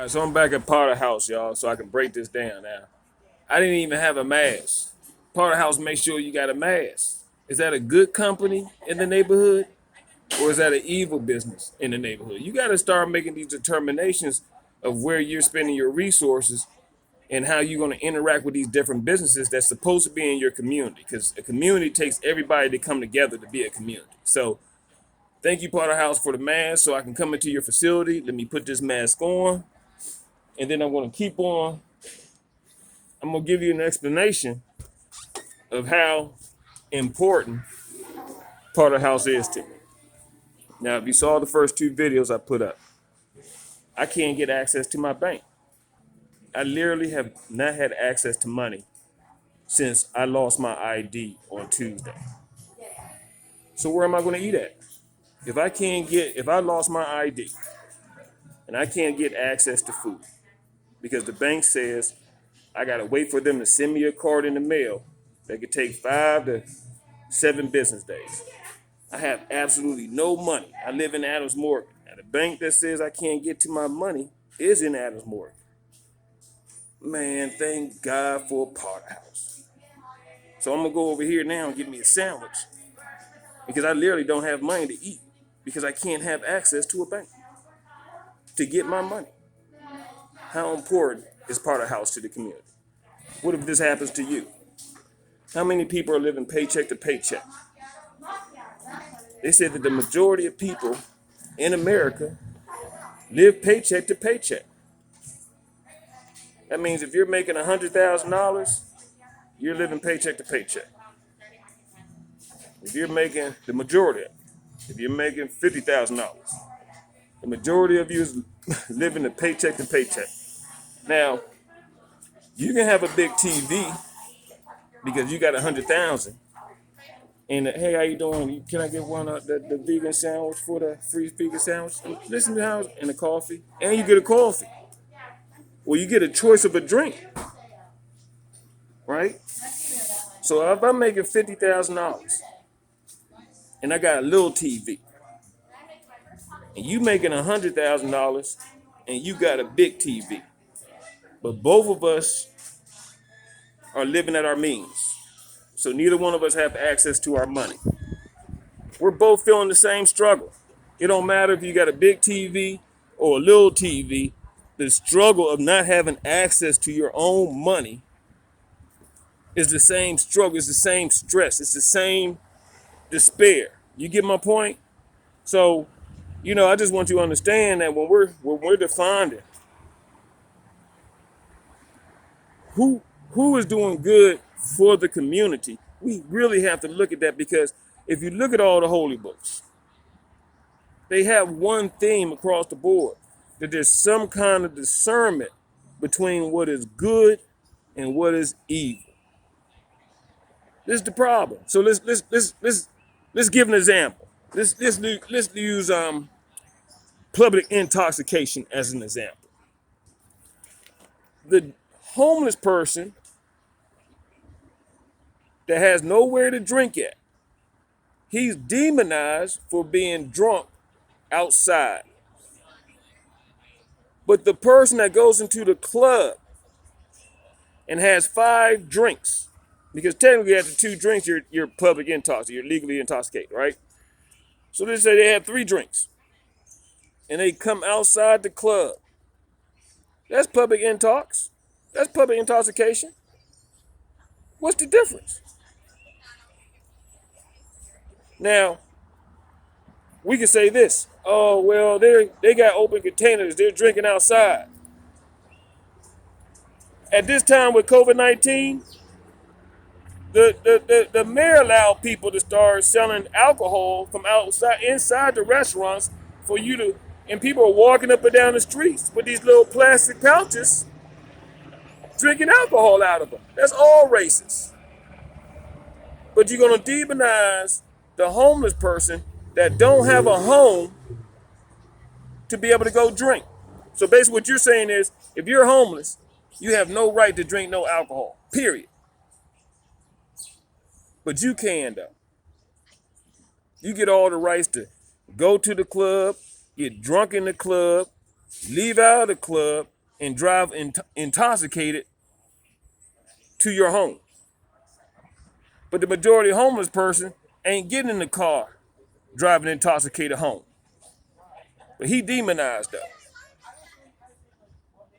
All right, so I'm back at Potter House, y'all, so I can break this down now. I didn't even have a mask. Potter House, make sure you got a mask. Is that a good company in the neighborhood, or is that an evil business in the neighborhood? You got to start making these determinations of where you're spending your resources and how you're going to interact with these different businesses that's supposed to be in your community. Because a community takes everybody to come together to be a community. So thank you, Potter House, for the mask, so I can come into your facility. Let me put this mask on, and then I'm going to keep on. I'm going to give you an explanation of how important Potter House is to me. Now, if you saw the first two videos I put up, I can't get access to my bank. I literally have not had access to money since I lost my ID on Tuesday. So where am I going to eat at? If I lost my ID and I can't get access to food because the bank says I got to wait for them to send me a card in the mail that could take 5 to 7 business days. I have absolutely no money. I live in Adams Morgan. Now, the bank that says I can't get to my money is in Adams Morgan. Man, thank God for Potter House. So I'm going to go over here now and get me a sandwich because I literally don't have money to eat because I can't have access to a bank to get my money. How important is Potter House to the community? What if this happens to you? How many people are living paycheck to paycheck? They said that the majority of people in America live paycheck to paycheck. That means if you're making $100,000, you're living paycheck to paycheck. If you're making the majority, if you're making $50,000, the majority of you is living a paycheck to paycheck. Now, you can have a big TV because you got 100,000. And hey, how you doing? Can I get one of the vegan sandwich for the free vegan sandwich? Listen to how and a coffee, and you get a coffee. Well, you get a choice of a drink, right? So if I'm making $50,000 and I got a little TV, and you making $100,000 and you got a big TV, but both of us are living at our means, so neither one of us have access to our money. We're both feeling the same struggle. It don't matter if you got a big TV or a little TV. The struggle of not having access to your own money is the same struggle. It's the same stress. It's the same despair. You get my point? So, I just want you to understand that when we're defining who is doing good for the community, we really have to look at that, because if you look at all the holy books, they have one theme across the board, that there's some kind of discernment between what is good and what is evil. This is the problem. So let's give an example. Let's use public intoxication as an example. The homeless person that has nowhere to drink at, he's demonized for being drunk outside. But the person that goes into the club and has 5 drinks, because technically after 2 drinks, you're public intoxicated, you're legally intoxicated, right? So let's say they have 3 drinks and they come outside the club. That's public intox. That's public intoxication. What's the difference? Now, we can say this. Oh, well, they got open containers. They're drinking outside. At this time with COVID-19, the mayor allowed people to start selling alcohol from outside, inside the restaurants for you to, and people are walking up and down the streets with these little plastic pouches drinking alcohol out of them. That's all racist. But you're going to demonize the homeless person that don't have a home to be able to go drink. So basically what you're saying is, if you're homeless, you have no right to drink no alcohol, period. But you can, though. You get all the rights to go to the club, get drunk in the club, leave out of the club, and drive intoxicated to your home. But the majority homeless person ain't getting in the car driving intoxicated home. But he demonized though.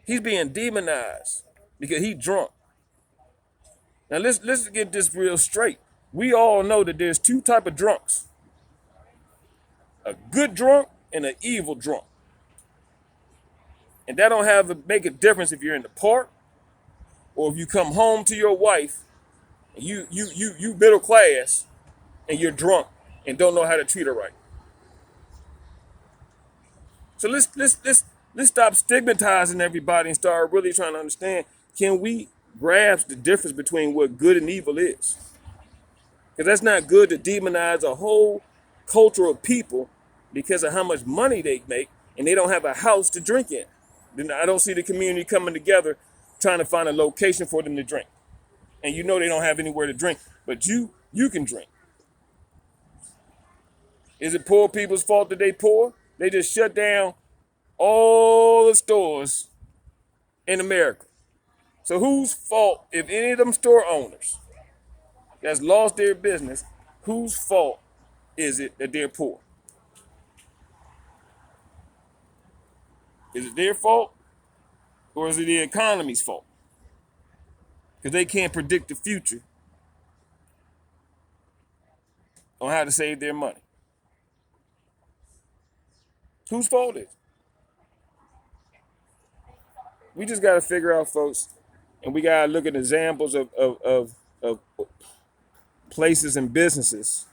He's being demonized because he drunk. Now let's get this real straight. We all know that there's two type of drunks: a good drunk and an evil drunk. And that don't make a difference if you're in the park or if you come home to your wife and you middle class and you're drunk and don't know how to treat her right. So let's stop stigmatizing everybody and start really trying to understand, can we grasp the difference between what good and evil is? Because that's not good to demonize a whole culture of people because of how much money they make and they don't have a house to drink in. Then I don't see the community coming together trying to find a location for them to drink. And you know they don't have anywhere to drink, but you can drink. Is it poor people's fault that they poor? They just shut down all the stores in America. So whose fault, if any of them store owners that's lost their business, whose fault is it that they're poor? Is it their fault or is it the economy's fault? Because they can't predict the future on how to save their money. Whose fault is it? We just got to figure out, folks, and we got to look at examples of places and businesses,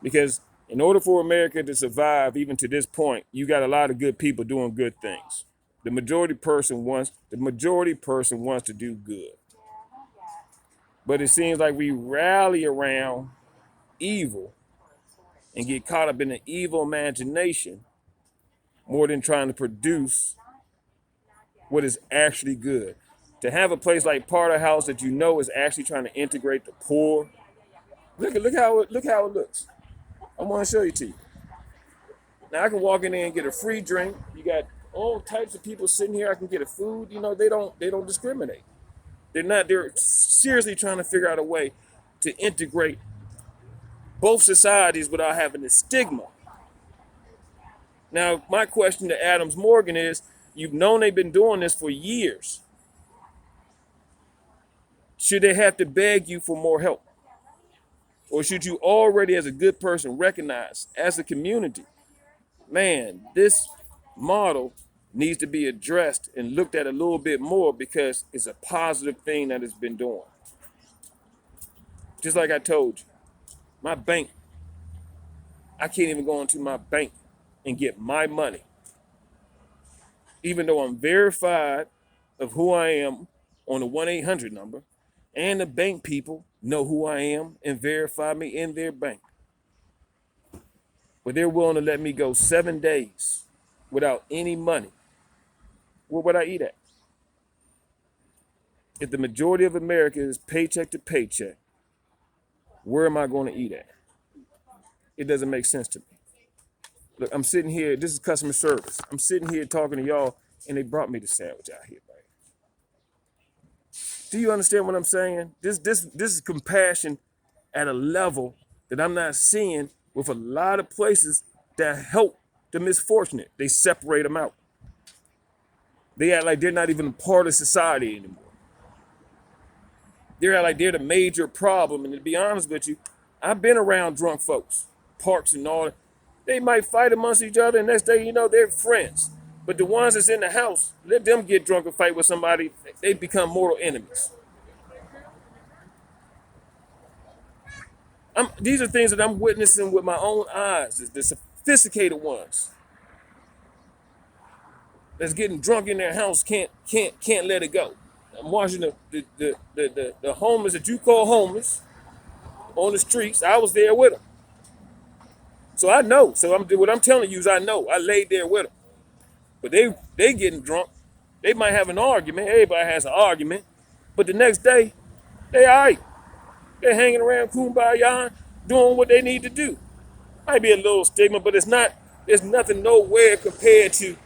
because in order for America to survive, even to this point, you got a lot of good people doing good things. The majority person wants to do good. But it seems like we rally around evil and get caught up in an evil imagination more than trying to produce what is actually good. To have a place like Parter House that you know is actually trying to integrate the poor. Look how it looks. I want to show you to you. Now I can walk in there and get a free drink. You got all types of people sitting here. I can get a food. You know, they don't discriminate. They're seriously trying to figure out a way to integrate both societies without having the stigma. Now, my question to Adams Morgan is, you've known they've been doing this for years. Should they have to beg you for more help? Or should you already, as a good person, recognize as a community, man, this model needs to be addressed and looked at a little bit more because it's a positive thing that it's been doing. Just like I told you, my bank, I can't even go into my bank and get my money, even though I'm verified of who I am on the 1-800 number, and the bank people know who I am and verify me in their bank. But they're willing to let me go 7 days without any money. Where would I eat at? If the majority of America is paycheck to paycheck, where am I going to eat at? It doesn't make sense to me. Look, I'm sitting here, this is customer service. I'm sitting here talking to y'all, and they brought me the sandwich out here, right? Do you understand what I'm saying? This is compassion at a level that I'm not seeing with a lot of places that help the misfortunate. They separate them out. They act like they're not even a part of society anymore. They act like they're the major problem. And to be honest with you, I've been around drunk folks, parks and all that. They might fight amongst each other, and next day, you know, they're friends. But the ones that's in the house, let them get drunk and fight with somebody, they become mortal enemies. These are things that I'm witnessing with my own eyes, the sophisticated ones that's getting drunk in their house can't let it go. I'm watching the homeless that you call homeless on the streets. I was there with them. So I know. So what I'm telling you is I know. I laid there with them. But they getting drunk. They might have an argument. Everybody has an argument. But the next day, they all right. They're hanging around kumbaya, doing what they need to do. Might be a little stigma, but it's not. There's nothing nowhere compared to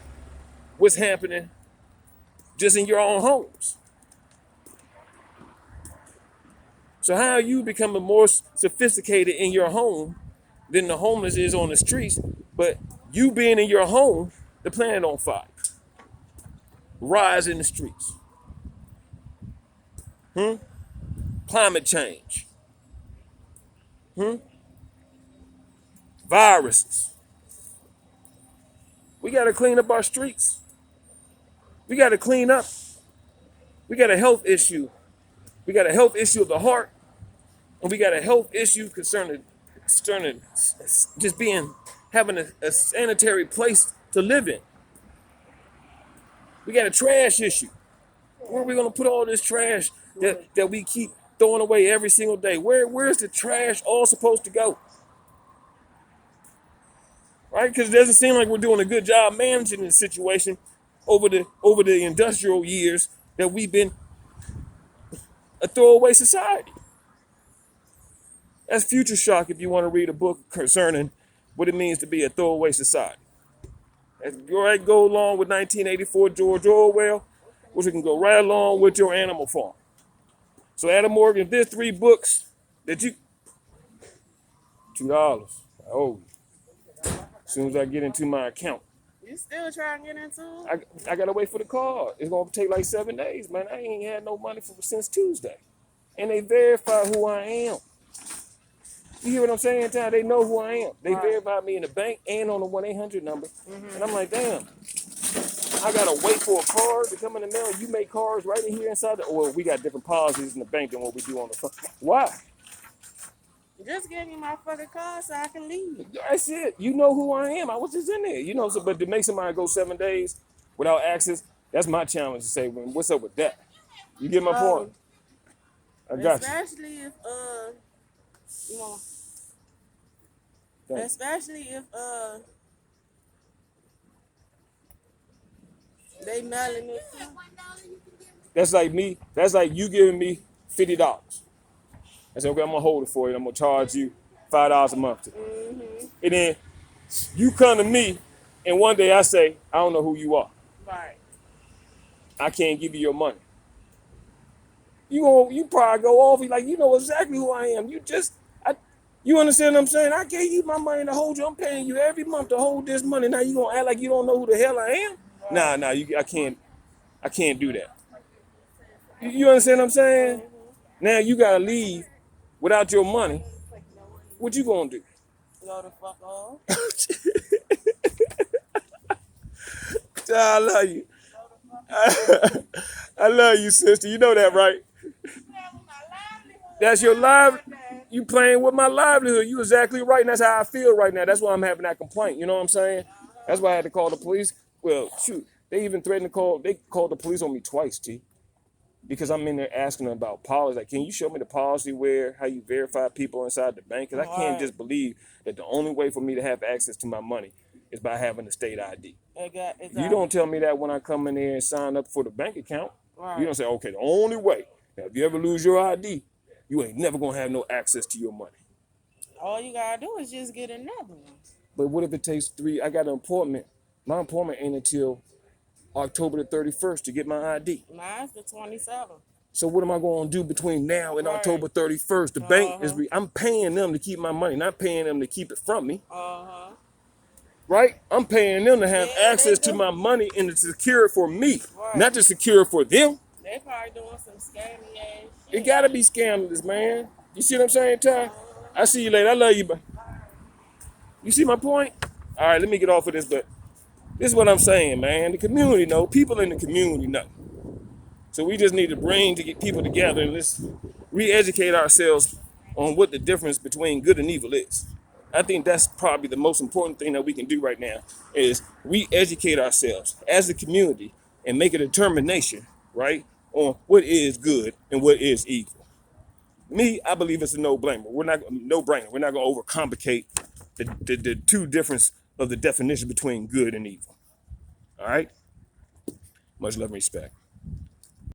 what's happening just in your own homes. So how are you becoming more sophisticated in your home than the homeless is on the streets? But you being in your home, the planet on fire. Rise in the streets. Climate change. Viruses. We got to clean up our streets. We got to clean up. We got a health issue. We got a health issue of the heart. And we got a health issue concerning just having a sanitary place to live in. We got a trash issue. Where are we going to put all this trash that we keep throwing away every single day? Where's the trash all supposed to go? Right? Because it doesn't seem like we're doing a good job managing the situation over the industrial years that we've been a throwaway society. That's Future Shock if you want to read a book concerning what it means to be a throwaway society. That's right, go along with 1984 George Orwell, which we can go right along with your Animal Farm. So Adam Morgan, if there's 3 books that you $2. Oh, as soon as I get into my account. You still trying to get into it? I gotta wait for the card. It's gonna take like 7 days, man. I ain't had no money since Tuesday. And they verify who I am. You hear what I'm saying, Ty? They know who I am. They verified me in the bank and on the 1-800 number. And I'm like, damn, I gotta wait for a card to come in the mail. You make cards right in here inside well, we got different policies in the bank than what we do on the phone. Why? Just give me my fucking card so I can leave. That's it. You know who I am. I was just in there. So, but to make somebody go 7 days without access, that's my challenge to say, well, what's up with that? You get my point? I got especially you. Especially if they mailing it too. That's like me. That's like you giving me $50. I said, okay, I'm gonna hold it for you. I'm gonna charge you $5 a month. And then you come to me, and one day I say, I don't know who you are. Right. I can't give you your money. You probably go off. Like, you know exactly who I am. You understand what I'm saying? I gave you my money to hold you. I'm paying you every month to hold this money. Now you gonna act like you don't know who the hell I am? Right. Nah. I can't do that. You understand what I'm saying? Now you gotta leave without your money. What you gonna do? Go the fuck off. I love you. I love you, sister. You know that, right? That's your livelihood. You playing with my livelihood. You exactly right. And that's how I feel right now. That's why I'm having that complaint. You know what I'm saying? That's why I had to call the police. Well, shoot, they even threatened to call. They called the police on me twice, T. Because I'm in there asking them about policy. Like, can you show me the policy how you verify people inside the bank? Because I can't just believe that the only way for me to have access to my money is by having a state ID. Exactly. You don't tell me that when I come in there and sign up for the bank account. Right. You don't say, okay, the only way. Now, if you ever lose your ID, you ain't never going to have no access to your money. All you got to do is just get another one. But what if it takes 3? I got an appointment. My appointment ain't until October the 31st to get my ID. Mine's the 27th. So what am I going to do between now and October 31st? The bank is, I'm paying them to keep my money, not paying them to keep it from me. Right? I'm paying them to have access to my money and to secure it for me, not to secure it for them. They probably doing some scammy ass shit. It got to be scandalous, man. You see what I'm saying, Ty? I see you later. I love you, but you see my point? All right, let me get off of this, but this is what I'm saying, man. The community know. People in the community know. So we just need to get people together and let's re-educate ourselves on what the difference between good and evil is. I think that's probably the most important thing that we can do right now is re-educate ourselves as a community and make a determination, right, on what is good and what is evil. Me, I believe it's a no-brainer. We're not going to overcomplicate the two difference of the definition between good and evil. All right? Much love and respect.